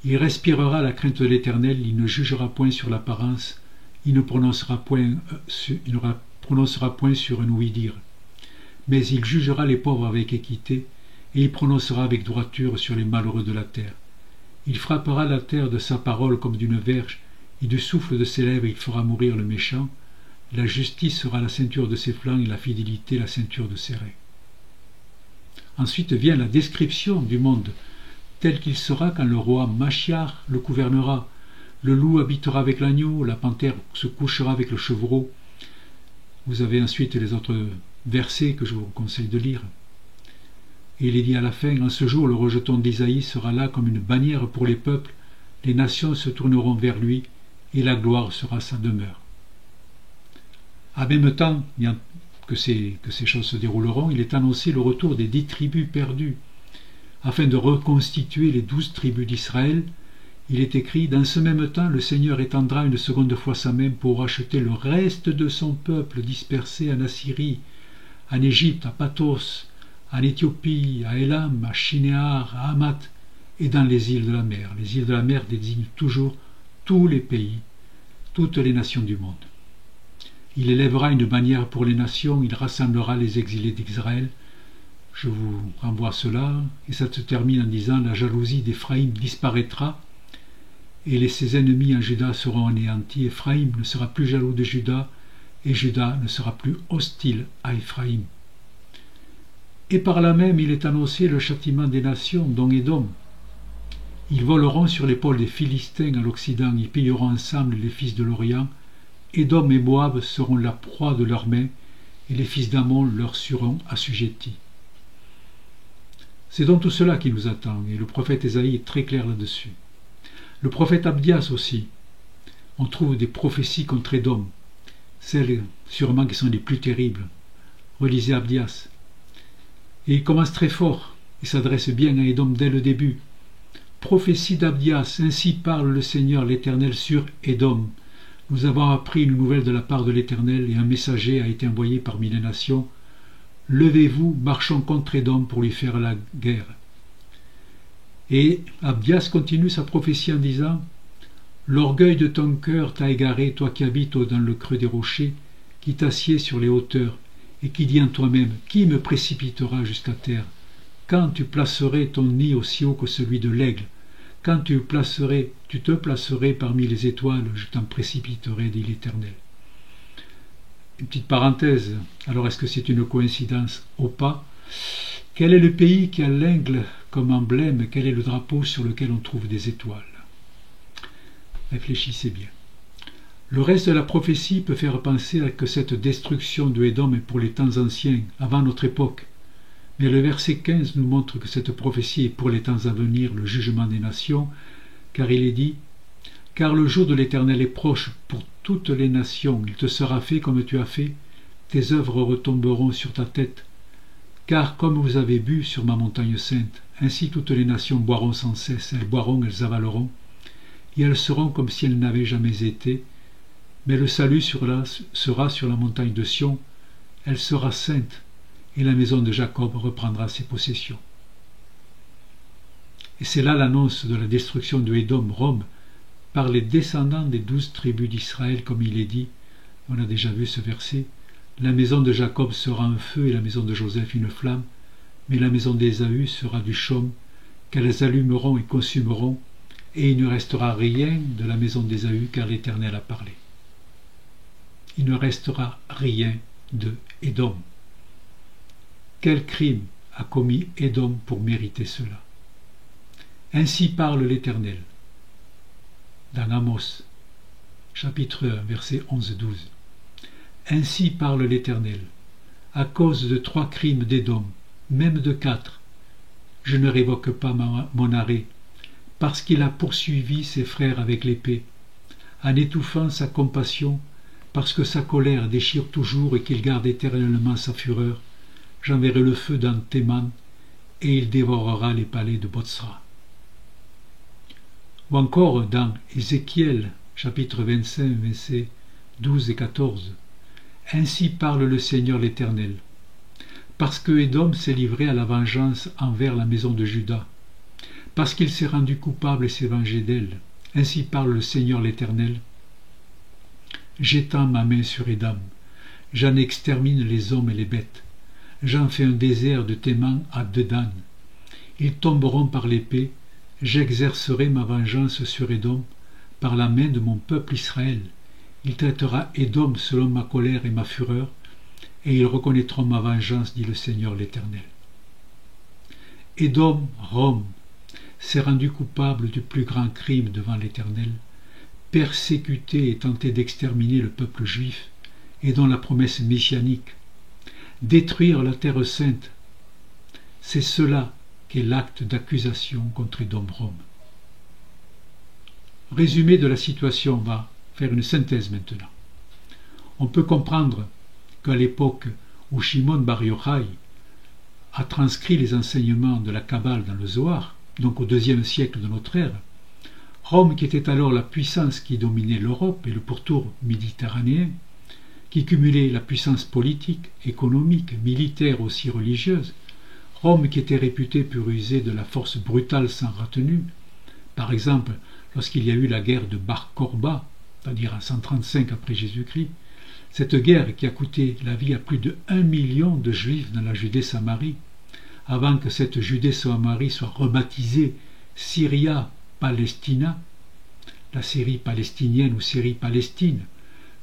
Speaker 1: Il respirera la crainte de l'Éternel, il ne jugera point sur l'apparence, il ne prononcera point sur un ouï-dire. Mais il jugera les pauvres avec équité, et il prononcera avec droiture sur les malheureux de la terre. Il frappera la terre de sa parole comme d'une verge, et du souffle de ses lèvres il fera mourir le méchant. La justice sera la ceinture de ses flancs, et la fidélité la ceinture de ses reins. Ensuite vient la description du monde, tel qu'il sera quand le roi Machiar le gouvernera. Le loup habitera avec l'agneau, la panthère se couchera avec le chevreau. Vous avez ensuite les autres versets que je vous conseille de lire. Et il est dit à la fin, en ce jour, le rejeton d'Isaïe sera là comme une bannière pour les peuples, les nations se tourneront vers lui, et la gloire sera sa demeure. En même temps que ces choses se dérouleront, il est annoncé le retour des 10 tribus perdues. Afin de reconstituer les 12 tribus d'Israël, il est écrit, dans ce même temps, le Seigneur étendra une seconde fois sa main pour racheter le reste de son peuple dispersé en Assyrie, en Égypte, à Pathos, en Éthiopie, à Élam, à Shinéar, à Hamath, et dans les îles de la mer. Les îles de la mer désignent toujours tous les pays, toutes les nations du monde. Il élèvera une bannière pour les nations, il rassemblera les exilés d'Israël. Je vous renvoie à cela, et ça se termine en disant, la jalousie d'Éphraïm disparaîtra, et ses ennemis en Juda seront anéantis. Éphraïm ne sera plus jaloux de Juda, et Juda ne sera plus hostile à Éphraïm. Et par là même, il est annoncé le châtiment des nations, dont Édom. Ils voleront sur l'épaule des Philistins à l'Occident, ils pilleront ensemble les fils de l'Orient. Édom et Moab seront la proie de leurs mains, et les fils d'Ammon leur seront assujettis. C'est donc tout cela qui nous attend, et le prophète Ésaïe est très clair là-dessus. Le prophète Abdias aussi, on trouve des prophéties contre Édom, celles sûrement qui sont les plus terribles. Relisez Abdias. Et il commence très fort, il s'adresse bien à Édom dès le début. Prophétie d'Abdias, ainsi parle le Seigneur l'Éternel sur Édom. Nous avons appris une nouvelle de la part de l'Éternel, et un messager a été envoyé parmi les nations. Levez-vous, marchons contre Édom pour lui faire la guerre. Et Abdias continue sa prophétie en disant, l'orgueil de ton cœur t'a égaré, toi qui habites dans le creux des rochers, qui t'assieds sur les hauteurs, et qui dis en toi-même, qui me précipitera jusqu'à terre? Quand tu placerais ton nid aussi haut que celui de l'aigle, quand tu te placerais parmi les étoiles, je t'en précipiterai, dit l'Éternel. Une petite parenthèse, alors est-ce que c'est une coïncidence ou pas? Quel est le pays qui a l'aigle comme emblème? Quel est le drapeau sur lequel on trouve des étoiles? Réfléchissez bien. Le reste de la prophétie peut faire penser que cette destruction de Édom est pour les temps anciens, avant notre époque. Mais le verset 15 nous montre que cette prophétie est pour les temps à venir, le jugement des nations, car il est dit « Car le jour de l'Éternel est proche pour toutes les nations, il te sera fait comme tu as fait, tes œuvres retomberont sur ta tête. Car comme vous avez bu sur ma montagne sainte, ainsi toutes les nations boiront sans cesse, elles boiront, elles avaleront, et elles seront comme si elles n'avaient jamais été. Mais le salut sera sur la montagne de Sion, elle sera sainte, et la maison de Jacob reprendra ses possessions. » Et c'est là l'annonce de la destruction de Édom, Rome, par les descendants des 12 tribus d'Israël, comme il est dit, on a déjà vu ce verset, la maison de Jacob sera un feu et la maison de Joseph une flamme, mais la maison d'Ésaü sera du chaume, qu'elles allumeront et consumeront, et il ne restera rien de la maison d'Ésaü, car l'Éternel a parlé. Il ne restera rien de Édom. Quel crime a commis Édom pour mériter cela? Ainsi parle l'Éternel. Dans Amos, chapitre 1, versets 11-12. Ainsi parle l'Éternel. À cause de 3 crimes d'Édom, même de 4, je ne révoque pas mon arrêt, parce qu'il a poursuivi ses frères avec l'épée, en étouffant sa compassion, parce que sa colère déchire toujours et qu'il garde éternellement sa fureur. J'enverrai le feu dans Théman, et il dévorera les palais de Botsra. Ou encore dans Ézéchiel, chapitre 25, versets 12 et 14. « Ainsi parle le Seigneur l'Éternel. Parce que Édom s'est livré à la vengeance envers la maison de Juda, parce qu'il s'est rendu coupable et s'est vengé d'elle. Ainsi parle le Seigneur l'Éternel. J'étends ma main sur Édom, j'en extermine les hommes et les bêtes. J'en fais un désert de Théman à Dedan. Ils tomberont par l'épée, j'exercerai ma vengeance sur Édom par la main de mon peuple Israël. Il traitera Édom selon ma colère et ma fureur, et ils reconnaîtront ma vengeance, dit le Seigneur l'Éternel. » Édom, Rome, s'est rendu coupable du plus grand crime devant l'Éternel, persécuté et tenté d'exterminer le peuple juif, et dont la promesse messianique, détruire la terre sainte, c'est cela qu'est l'acte d'accusation contre Édom, Rome. Résumé de la situation, on va faire une synthèse maintenant. On peut comprendre qu'à l'époque où Shimon Bar Yochai a transcrit les enseignements de la Kabbale dans le Zohar, donc au IIe siècle de notre ère, Rome, qui était alors la puissance qui dominait l'Europe et le pourtour méditerranéen, qui cumulait la puissance politique, économique, militaire aussi religieuse, Rome qui était réputée pour user de la force brutale sans retenue, par exemple lorsqu'il y a eu la guerre de Bar Korba, c'est-à-dire en 135 après Jésus-Christ, cette guerre qui a coûté la vie à plus de 1 million de Juifs dans la Judée-Samarie, avant que cette Judée-Samarie soit rebaptisée Syria Palestina, la Syrie palestinienne ou Syrie-Palestine,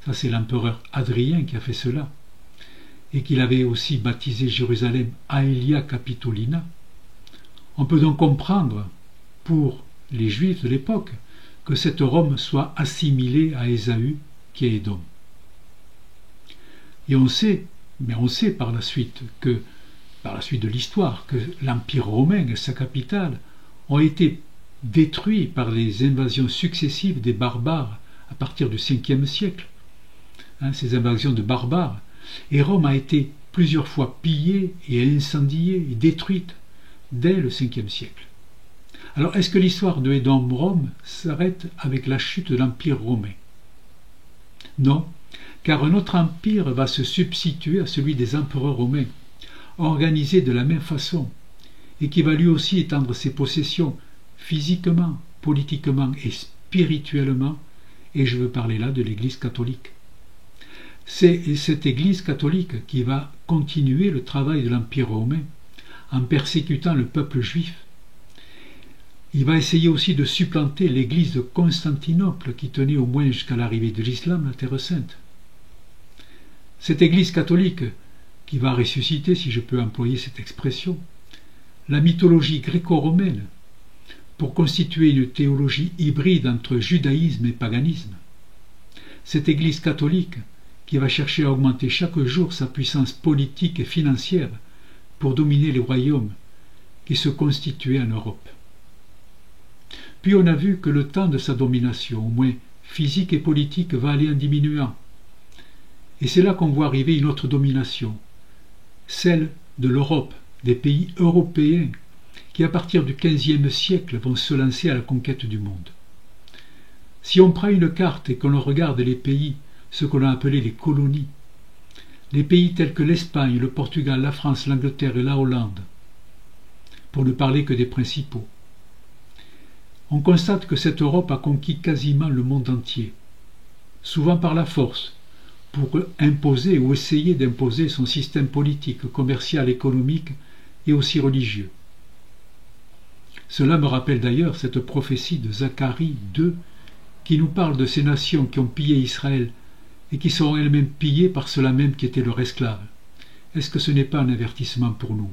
Speaker 1: ça c'est l'empereur Hadrien qui a fait cela, et qu'il avait aussi baptisé Jérusalem Aelia Capitolina. On peut donc comprendre, pour les Juifs de l'époque, que cette Rome soit assimilée à Ésaü, qui est Édom. Et on sait par la suite de l'histoire, que l'Empire romain et sa capitale ont été détruits par les invasions successives des barbares à partir du 5e siècle. Ces invasions de barbares. Et Rome a été plusieurs fois pillée et incendiée et détruite dès le 5e siècle. Alors, est-ce que l'histoire de Édom-Rome s'arrête avec la chute de l'Empire romain? Non, car un autre empire va se substituer à celui des empereurs romains, organisé de la même façon, et qui va lui aussi étendre ses possessions physiquement, politiquement et spirituellement, et je veux parler là de l'Église catholique. C'est cette Église catholique qui va continuer le travail de l'Empire romain en persécutant le peuple juif. Il va essayer aussi de supplanter l'Église de Constantinople qui tenait au moins jusqu'à l'arrivée de l'islam la Terre Sainte. Cette Église catholique qui va ressusciter, si je peux employer cette expression, la mythologie gréco-romaine pour constituer une théologie hybride entre judaïsme et paganisme. Cette Église catholique qui va chercher à augmenter chaque jour sa puissance politique et financière pour dominer les royaumes qui se constituaient en Europe. Puis on a vu que le temps de sa domination, au moins physique et politique, va aller en diminuant. Et c'est là qu'on voit arriver une autre domination, celle de l'Europe, des pays européens, qui à partir du XVe siècle vont se lancer à la conquête du monde. Si on prend une carte et qu'on regarde les pays, ce qu'on a appelé les colonies, les pays tels que l'Espagne, le Portugal, la France, l'Angleterre et la Hollande, pour ne parler que des principaux, on constate que cette Europe a conquis quasiment le monde entier, souvent par la force, pour imposer ou essayer d'imposer son système politique, commercial, économique et aussi religieux. Cela me rappelle d'ailleurs cette prophétie de Zacharie 2 qui nous parle de ces nations qui ont pillé Israël et qui seront elles-mêmes pillées par ceux-là même qui étaient leurs esclaves. Est-ce que ce n'est pas un avertissement pour nous?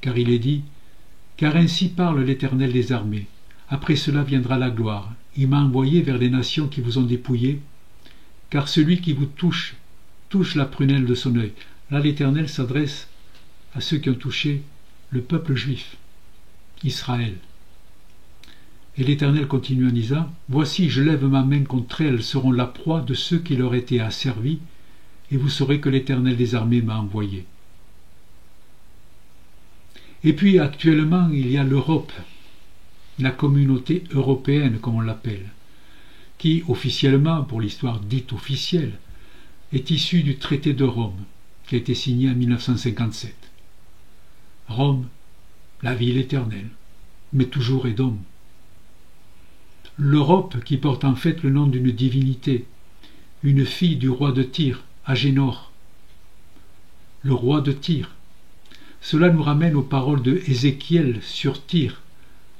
Speaker 1: Car il est dit « Car ainsi parle l'Éternel des armées. Après cela viendra la gloire. Il m'a envoyé vers les nations qui vous ont dépouillés, car celui qui vous touche, touche la prunelle de son œil. » Là, l'Éternel s'adresse à ceux qui ont touché le peuple juif, Israël. Et l'Éternel continue en disant « Voici, je lève ma main contre elles, elles seront la proie de ceux qui leur étaient asservis, et vous saurez que l'Éternel des armées m'a envoyé. » Et puis actuellement, il y a l'Europe. la communauté européenne comme on l'appelle, qui officiellement, pour l'histoire dite officielle, est issue du traité de Rome, qui a été signé en 1957. Rome, la ville éternelle, mais toujours Édom. L'Europe qui porte en fait le nom d'une divinité, une fille du roi de Tyr, Agénor. Le roi de Tyr. Cela nous ramène aux paroles de Ézéchiel sur Tyr,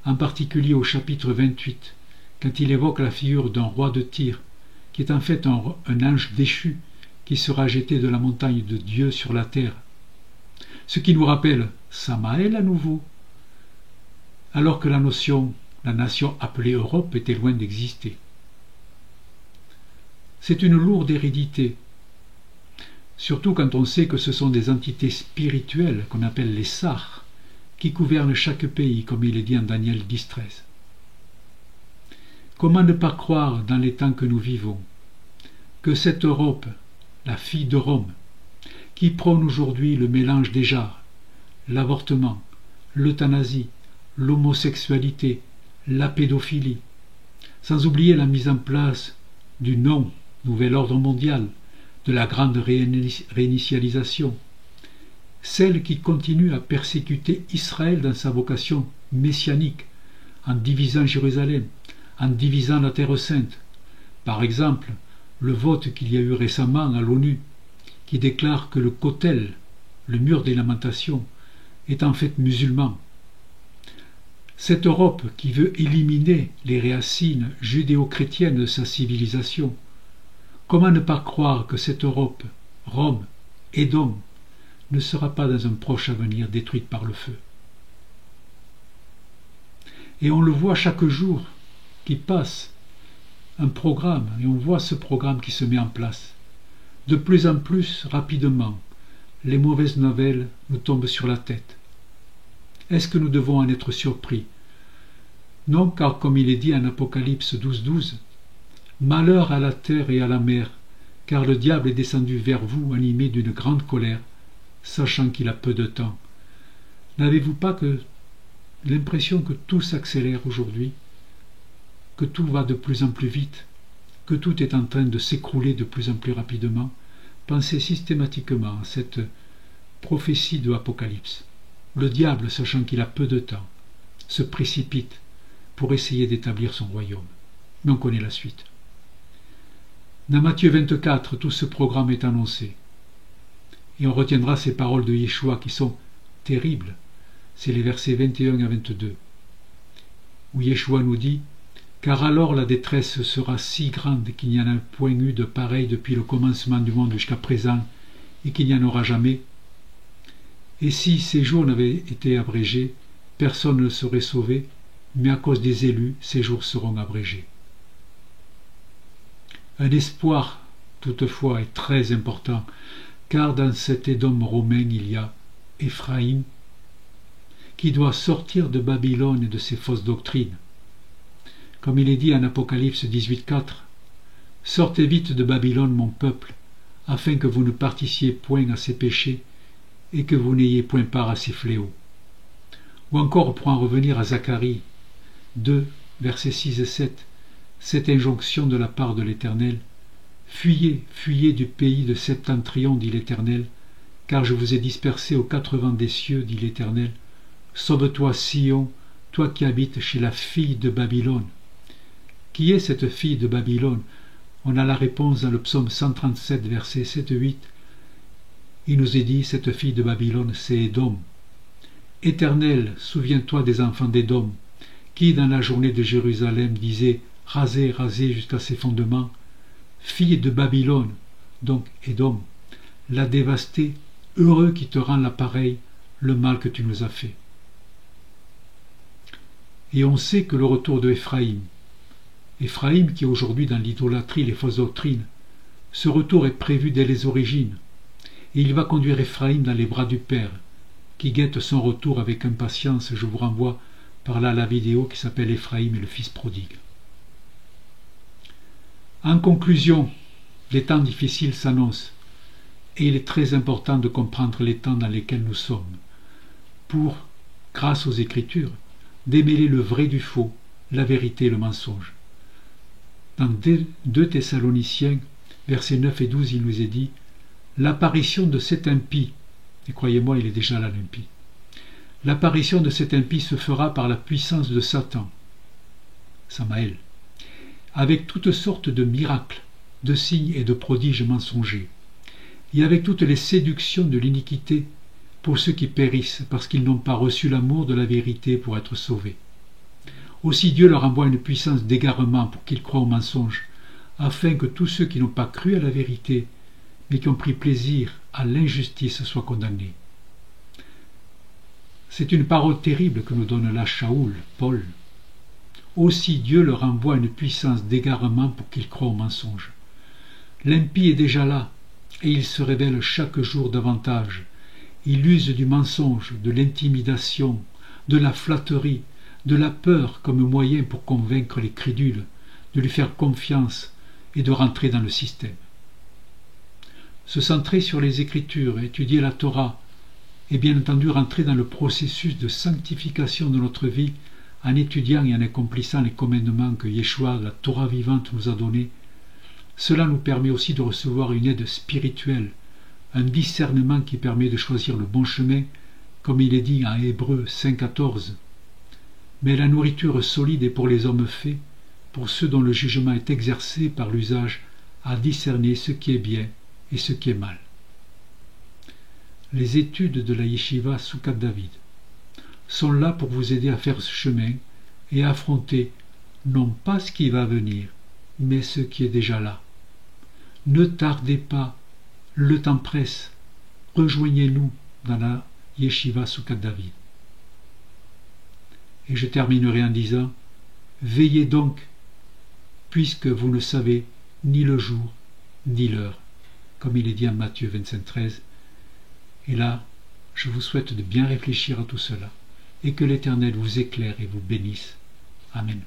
Speaker 1: en particulier au chapitre 28, quand il évoque la figure d'un roi de Tyr, qui est en fait un ange déchu qui sera jeté de la montagne de Dieu sur la terre. Ce qui nous rappelle Samaël à nouveau, alors que la nation appelée Europe était loin d'exister. C'est une lourde hérédité, surtout quand on sait que ce sont des entités spirituelles qu'on appelle les Sars, qui gouvernent chaque pays, comme il est dit en Daniel 10,13. Comment ne pas croire, dans les temps que nous vivons, que cette Europe, la fille de Rome, qui prône aujourd'hui le mélange des genres, l'avortement, l'euthanasie, l'homosexualité, la pédophilie, sans oublier la mise en place du nouvel ordre mondial, de la grande réinitialisation, celle qui continue à persécuter Israël dans sa vocation messianique, en divisant Jérusalem, en divisant la Terre sainte. Par exemple, le vote qu'il y a eu récemment à l'ONU, qui déclare que le Kotel, le mur des lamentations, est en fait musulman. Cette Europe qui veut éliminer les racines judéo-chrétiennes de sa civilisation, comment ne pas croire que cette Europe, Rome, Édom, ne sera pas dans un proche avenir détruite par le feu? Et on le voit chaque jour qui passe, un programme, et on voit ce programme qui se met en place. De plus en plus rapidement, les mauvaises nouvelles nous tombent sur la tête. Est-ce que nous devons en être surpris? Non, car comme il est dit en Apocalypse 12,12, « Malheur à la terre et à la mer, car le diable est descendu vers vous animé d'une grande colère, sachant qu'il a peu de temps. » N'avez-vous pas l'impression que tout s'accélère aujourd'hui, que tout va de plus en plus vite, que tout est en train de s'écrouler de plus en plus rapidement? Pensez systématiquement à cette prophétie de l'Apocalypse. Le diable, sachant qu'il a peu de temps, se précipite pour essayer d'établir son royaume. Mais on connaît la suite. Dans Matthieu 24, tout ce programme est annoncé. Et on retiendra ces paroles de Yeshua qui sont terribles. C'est les versets 21 à 22, où Yeshua nous dit « Car alors la détresse sera si grande qu'il n'y en a point eu de pareil depuis le commencement du monde jusqu'à présent, et qu'il n'y en aura jamais. Et si ces jours n'avaient été abrégés, personne ne serait sauvé, mais à cause des élus, ces jours seront abrégés. » Un espoir, toutefois, est très important, car dans cet Édom romain, il y a Éphraïm, qui doit sortir de Babylone et de ses fausses doctrines. Comme il est dit en Apocalypse 18,4, « Sortez vite de Babylone, mon peuple, afin que vous ne partissiez point à ses péchés, et que vous n'ayez point part à ses fléaux. » Ou encore, pour en revenir à Zacharie 2, versets 6 et 7, cette injonction de la part de l'Éternel, « Fuyez, fuyez du pays de Septentrion, dit l'Éternel, car je vous ai dispersés aux 4 vents des cieux, dit l'Éternel. Sauve-toi, Sion, toi qui habites chez la fille de Babylone. » Qui est cette fille de Babylone? On a la réponse dans le psaume 137, versets 7 et 8. Il nous est dit, cette fille de Babylone, c'est Édom. Éternel, souviens-toi des enfants d'Édom, qui dans la journée de Jérusalem disait « Rasez, rasez jusqu'à ses fondements ». Fille de Babylone, donc Édom, l'a dévastée, heureux qui te rend l'appareil, le mal que tu nous as fait. Et on sait que le retour de Éphraïm qui est aujourd'hui dans l'idolâtrie, les fausses doctrines, ce retour est prévu dès les origines, et il va conduire Éphraïm dans les bras du Père, qui guette son retour avec impatience. Je vous renvoie par là à la vidéo qui s'appelle Éphraïm et le fils prodigue. En conclusion, les temps difficiles s'annoncent, et il est très important de comprendre les temps dans lesquels nous sommes, pour, grâce aux Écritures, démêler le vrai du faux, la vérité et le mensonge. Dans 2 Thessaloniciens, versets 9 et 12, il nous est dit « L'apparition de cet impie, et croyez-moi, il est déjà là l'impie, l'apparition de cet impie se fera par la puissance de Satan, Samaël, avec toutes sortes de miracles, de signes et de prodiges mensongers, et avec toutes les séductions de l'iniquité pour ceux qui périssent parce qu'ils n'ont pas reçu l'amour de la vérité pour être sauvés. Aussi Dieu leur envoie une puissance d'égarement pour qu'ils croient au mensonge, afin que tous ceux qui n'ont pas cru à la vérité, mais qui ont pris plaisir à l'injustice soient condamnés. » C'est une parole terrible que nous donne là Shaoul, Paul. Aussi Dieu leur envoie une puissance d'égarement pour qu'ils croient au mensonge. L'impie est déjà là, et il se révèle chaque jour davantage. Il use du mensonge, de l'intimidation, de la flatterie, de la peur comme moyen pour convaincre les crédules, de lui faire confiance et de rentrer dans le système. Se centrer sur les Écritures, étudier la Torah, et bien entendu rentrer dans le processus de sanctification de notre vie en étudiant et en accomplissant les commandements que Yeshua, la Torah vivante, nous a donnés, cela nous permet aussi de recevoir une aide spirituelle, un discernement qui permet de choisir le bon chemin, comme il est dit en Hébreux 5,14. Mais la nourriture solide est pour les hommes faits, pour ceux dont le jugement est exercé par l'usage à discerner ce qui est bien et ce qui est mal. Les études de la Yeshiva Soukat David sont là pour vous aider à faire ce chemin et à affronter non pas ce qui va venir, mais ce qui est déjà là. Ne tardez pas, le temps presse. Rejoignez-nous dans la Yeshiva Soukat David. Et je terminerai en disant, veillez donc, puisque vous ne savez ni le jour ni l'heure, comme il est dit en Matthieu 25,13. Et là, je vous souhaite de bien réfléchir à tout cela, et que l'Éternel vous éclaire et vous bénisse. Amen.